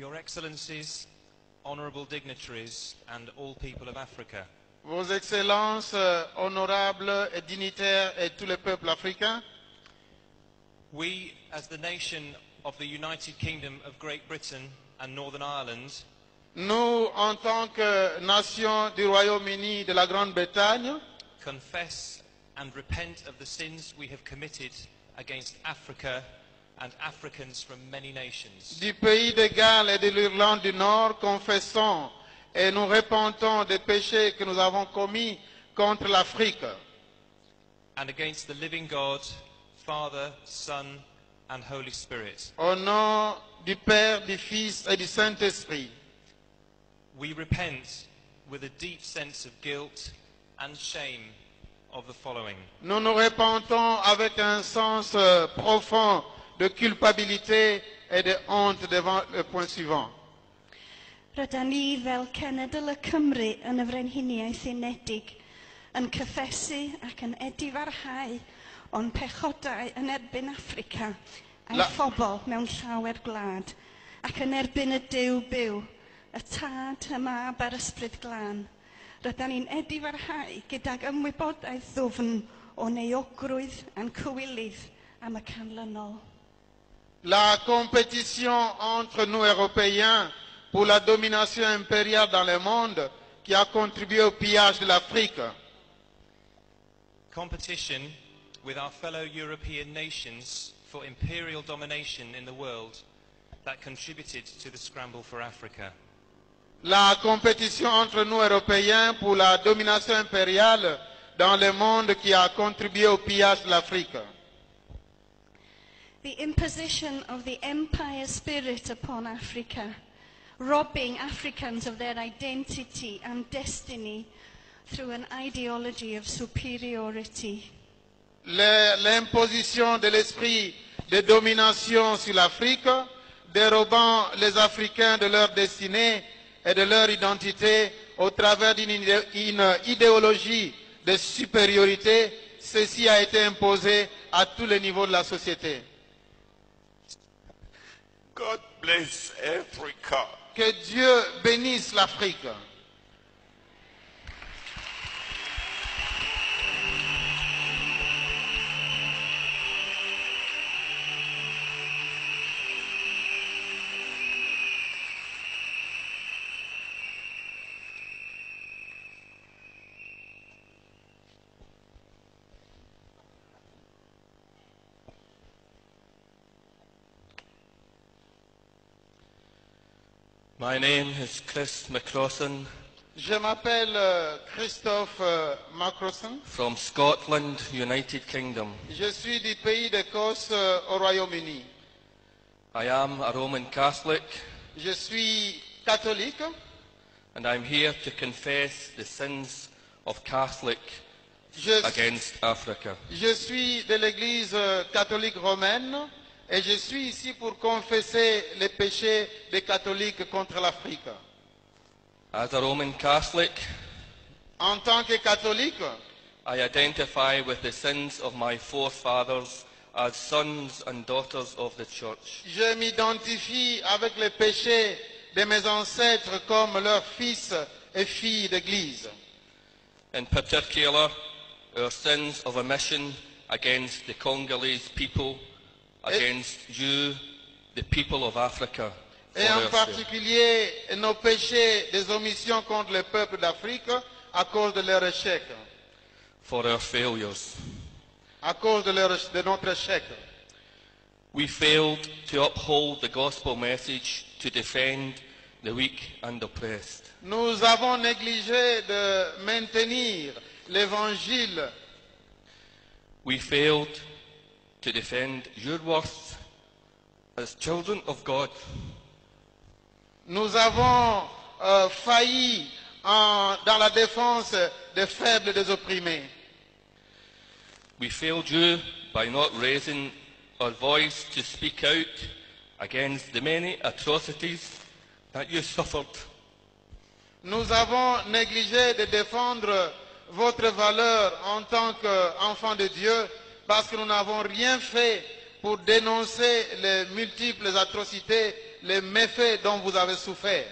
Your Excellencies, honourable dignitaries, and all people of Africa. Vos Excellences, honorables et dignitaires et tous les peuples africains, We, as the nation of the United Kingdom of Great Britain and Northern Ireland, nous, en tant que nation du Royaume-Uni de la Grande-Bretagne, confess and repent of the sins we have committed against Africa and Africans from many nations. du pays de Galles et de l'Irlande du Nord, confessons et nous repentons des péchés que nous avons commis contre l'Afrique And against the living God, Father, Son, and Holy Spirit. au nom du Père, du Fils et du Saint-Esprit. We repent with a deep sense of guilt and shame of the following. Nous nous repentons avec un sens profond de culpabilité et de honte devant le point suivant. Rydyn ni fel Cenedl y Cymru yn y Frenhiniaeth Unedig yn cyffesu ac yn edifarhau o'n pechodau yn erbyn Affrica a'i phobl mewn llawer gwlad ac yn erbyn y Duw byw, y Tad, y Mab a'r Ysbryd Glân. Rydyn ni'n edifarhau gydag ymwybodaeth ddwfn o neuogrwydd a'n cywilydd am y canlynol. La compétition entre nous Européens pour la domination impériale dans le monde qui a contribué au pillage de l'Afrique. Competition with our fellow European nations for imperial domination in the world that contributed to the scramble for Africa. La compétition entre nous Européens pour la domination impériale dans le monde qui a contribué au pillage de l'Afrique. The imposition of the empire spirit upon Africa, robbing Africans of their identity and destiny through an ideology of superiority. L'imposition de l'esprit de domination sur l'Afrique, dérobant les Africains de leur destinée et de leur identité au travers d'une idéologie de supériorité, ceci a été imposé à tous les niveaux de la société. God bless Africa. Que Dieu bénisse l'Afrique. My name is Chris McCrossan Je m'appelle Christophe Macrosson. from Scotland, United Kingdom. Je suis du pays d'Écosse au Royaume-Uni. I am a Roman Catholic Je suis catholique and I'm here to confess the sins of Catholic je, against Africa. je suis de l'Église catholique romaine et je suis ici pour confesser les péchés des catholiques contre l'Afrique. As a Roman Catholic, En tant que catholique, I identify with the sins of my forefathers as sons and daughters of the Church. je m'identifie avec les péchés de mes ancêtres comme leurs fils et filles d'Église. In particular, our sins of omission against the Congolese people, against you, the people of Africa. Et en particulier nos péchés des omissions contre le peuple d'Afrique à cause de leur échec. For our failures. À cause de notre échec. We failed to uphold the gospel message to defend the weak and oppressed. Nous avons négligé de maintenir l'évangile. We failed to defend your worth as children of God. Nous avons failli dans la défense des faibles et des opprimés. We failed you by not raising our voice to speak out against the many atrocities that you suffered. Nous avons négligé de défendre votre valeur en tant qu'enfants de Dieu parce que nous n'avons rien fait pour dénoncer les multiples atrocités les méfaits dont vous avez souffert.